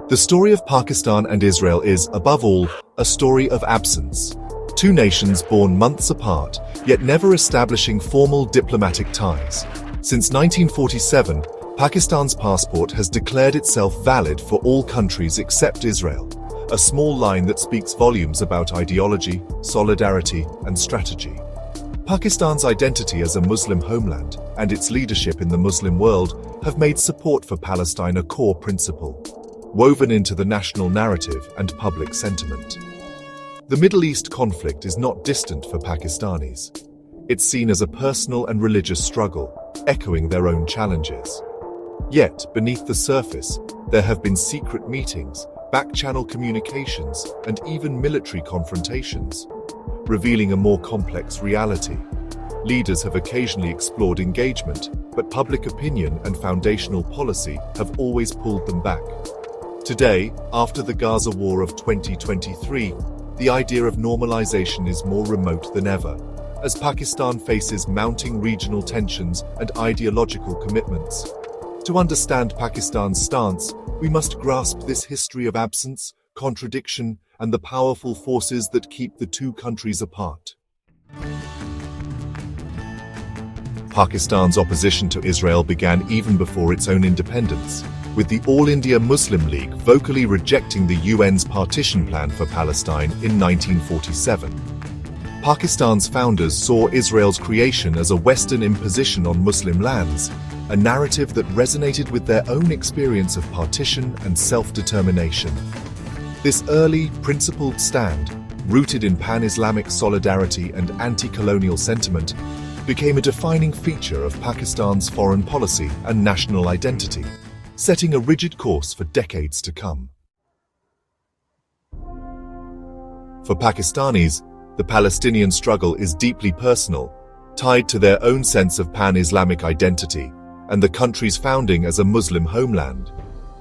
The story of Pakistan and Israel is, above all, a story of absence. Two nations born months apart, yet never establishing formal diplomatic ties. Since 1947, Pakistan's passport has declared itself valid for all countries except Israel, a small line that speaks volumes about ideology, solidarity, and strategy. Pakistan's identity as a Muslim homeland and its leadership in the Muslim world have made support for Palestine a core principle, woven into the national narrative and public sentiment. The Middle East conflict is not distant for Pakistanis. It's seen as a personal and religious struggle, echoing their own challenges. Yet, beneath the surface, there have been secret meetings, backchannel communications, and even military confrontations, revealing a more complex reality. Leaders have occasionally explored engagement, but public opinion and foundational policy have always pulled them back. Today, after the Gaza War of 2023, the idea of normalization is more remote than ever, as Pakistan faces mounting regional tensions and ideological commitments. To understand Pakistan's stance, we must grasp this history of absence, contradiction, and the powerful forces that keep the two countries apart. Pakistan's opposition to Israel began even before its own independence, with the All India Muslim League vocally rejecting the UN's partition plan for Palestine in 1947. Pakistan's founders saw Israel's creation as a Western imposition on Muslim lands, a narrative that resonated with their own experience of partition and self-determination. This early, principled stand, rooted in pan-Islamic solidarity and anti-colonial sentiment, became a defining feature of Pakistan's foreign policy and national identity, setting a rigid course for decades to come. For Pakistanis, the Palestinian struggle is deeply personal, tied to their own sense of pan-Islamic identity and the country's founding as a Muslim homeland.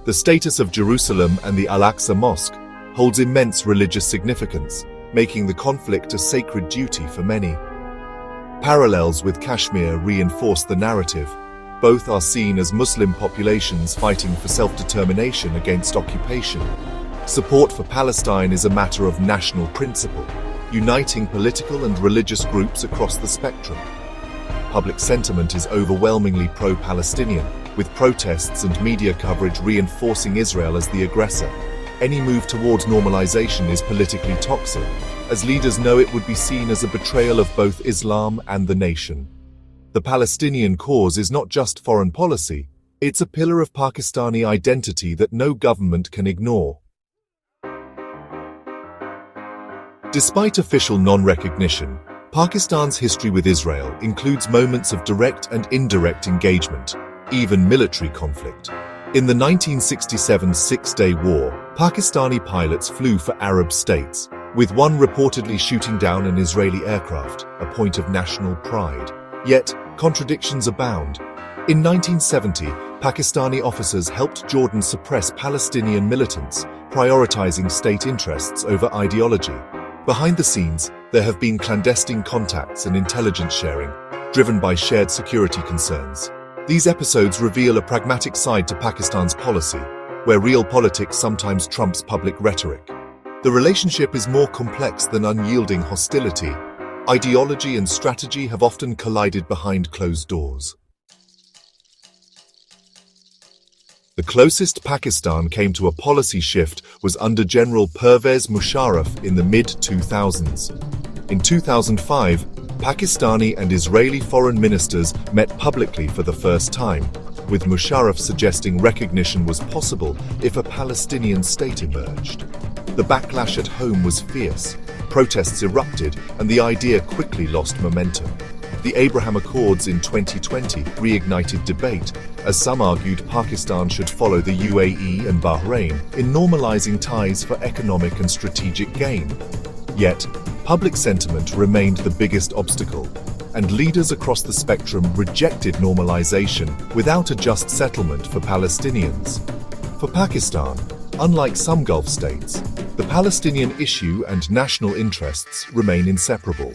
The status of Jerusalem and the Al-Aqsa Mosque holds immense religious significance, making the conflict a sacred duty for many. Parallels with Kashmir reinforce the narrative. Both are seen as Muslim populations fighting for self-determination against occupation. Support for Palestine is a matter of national principle, uniting political and religious groups across the spectrum. Public sentiment is overwhelmingly pro-Palestinian, with protests and media coverage reinforcing Israel as the aggressor. Any move towards normalization is politically toxic, as leaders know it would be seen as a betrayal of both Islam and the nation. The Palestinian cause is not just foreign policy, it's a pillar of Pakistani identity that no government can ignore. Despite official non-recognition, Pakistan's history with Israel includes moments of direct and indirect engagement, even military conflict. In the 1967 Six-Day War, Pakistani pilots flew for Arab states, with one reportedly shooting down an Israeli aircraft, a point of national pride. Yet, contradictions abound. In 1970, Pakistani officers helped Jordan suppress Palestinian militants, prioritizing state interests over ideology. Behind the scenes, there have been clandestine contacts and intelligence sharing, driven by shared security concerns. These episodes reveal a pragmatic side to Pakistan's policy, where real politics sometimes trumps public rhetoric. The relationship is more complex than unyielding hostility. Ideology and strategy have often collided behind closed doors. The closest Pakistan came to a policy shift was under General Pervez Musharraf in the mid-2000s. In 2005, Pakistani and Israeli foreign ministers met publicly for the first time, with Musharraf suggesting recognition was possible if a Palestinian state emerged. The backlash at home was fierce. Protests erupted, and the idea quickly lost momentum. The Abraham Accords in 2020 reignited debate, as some argued Pakistan should follow the UAE and Bahrain in normalizing ties for economic and strategic gain. Yet, public sentiment remained the biggest obstacle, and leaders across the spectrum rejected normalization without a just settlement for Palestinians. For Pakistan, unlike some Gulf states, the Palestinian issue and national interests remain inseparable.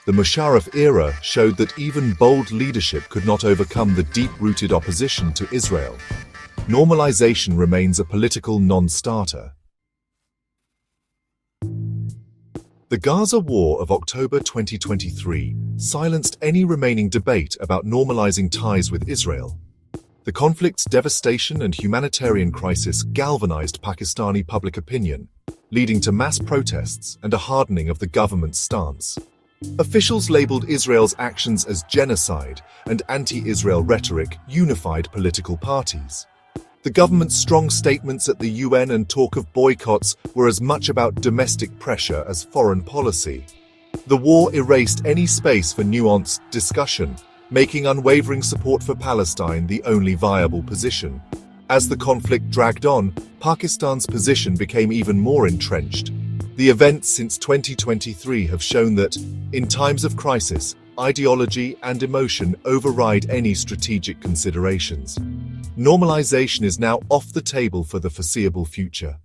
The Musharraf era showed that even bold leadership could not overcome the deep-rooted opposition to Israel. normalization remains a political non-starter. The Gaza War of October 2023 silenced any remaining debate about normalizing ties with Israel. The conflict's devastation and humanitarian crisis galvanized Pakistani public opinion, leading to mass protests and a hardening of the government's stance. Officials labeled Israel's actions as genocide, and anti-Israel rhetoric unified political parties. The government's strong statements at the UN and talk of boycotts were as much about domestic pressure as foreign policy. The war erased any space for nuanced discussion, making unwavering support for Palestine the only viable position. As the conflict dragged on, Pakistan's position became even more entrenched. The events since 2023 have shown that, in times of crisis, ideology and emotion override any strategic considerations. Normalization is now off the table for the foreseeable future.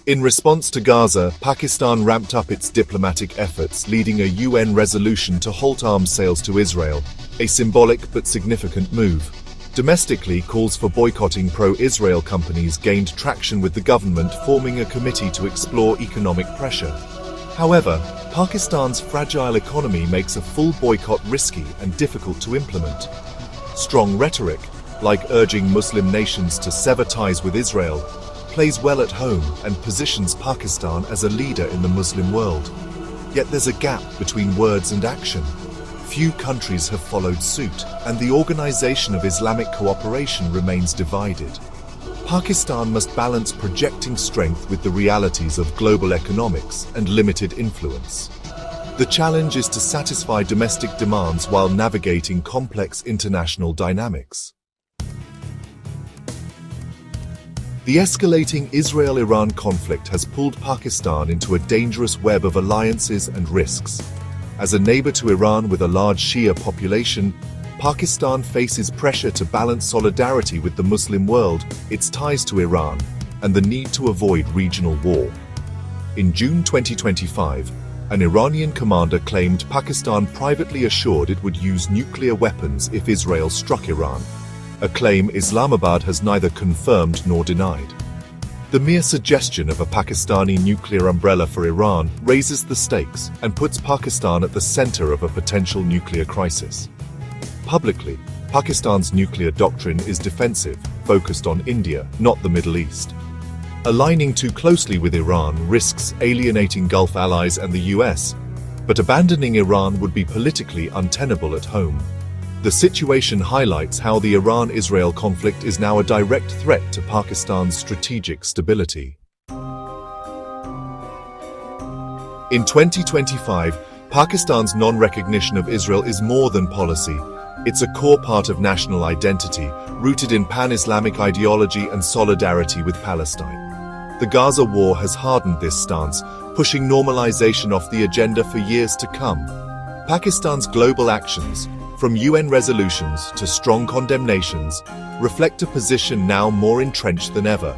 In response to Gaza, Pakistan ramped up its diplomatic efforts, leading a UN resolution to halt arms sales to Israel, a symbolic but significant move. Domestically, calls for boycotting pro-Israel companies gained traction, with the government forming a committee to explore economic pressure. However, Pakistan's fragile economy makes a full boycott risky and difficult to implement. Strong rhetoric, like urging Muslim nations to sever ties with Israel, plays well at home and positions Pakistan as a leader in the Muslim world. Yet there's a gap between words and action. Few countries have followed suit, and the Organization of Islamic Cooperation remains divided. Pakistan must balance projecting strength with the realities of global economics and limited influence. The challenge is to satisfy domestic demands while navigating complex international dynamics. The escalating Israel-Iran conflict has pulled Pakistan into a dangerous web of alliances and risks. As a neighbor to Iran with a large Shia population, Pakistan faces pressure to balance solidarity with the Muslim world, its ties to Iran, and the need to avoid regional war. In June 2025, an Iranian commander claimed Pakistan privately assured it would use nuclear weapons if Israel struck Iran, a claim Islamabad has neither confirmed nor denied. The mere suggestion of a Pakistani nuclear umbrella for Iran raises the stakes and puts Pakistan at the center of a potential nuclear crisis. Publicly, Pakistan's nuclear doctrine is defensive, focused on India, not the Middle East. Aligning too closely with Iran risks alienating Gulf allies and the US, but abandoning Iran would be politically untenable at home. The situation highlights how the Iran-Israel conflict is now a direct threat to Pakistan's strategic stability. In 2025, Pakistan's non-recognition of Israel is more than policy. It's a core part of national identity, rooted in pan-Islamic ideology and solidarity with Palestine. The Gaza war has hardened this stance, pushing normalization off the agenda for years to come. Pakistan's global actions, from UN resolutions to strong condemnations, reflect a position now more entrenched than ever.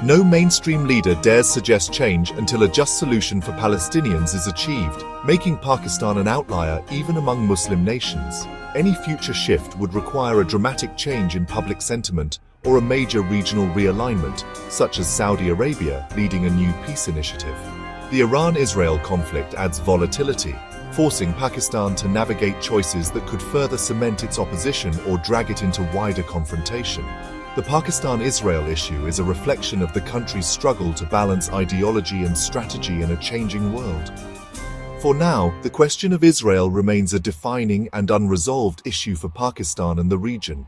No mainstream leader dares suggest change until a just solution for Palestinians is achieved, making Pakistan an outlier even among Muslim nations. Any future shift would require a dramatic change in public sentiment or a major regional realignment, such as Saudi Arabia leading a new peace initiative. The Iran-Israel conflict adds volatility, forcing Pakistan to navigate choices that could further cement its opposition or drag it into wider confrontation. The Pakistan-Israel issue is a reflection of the country's struggle to balance ideology and strategy in a changing world. For now, the question of Israel remains a defining and unresolved issue for Pakistan and the region.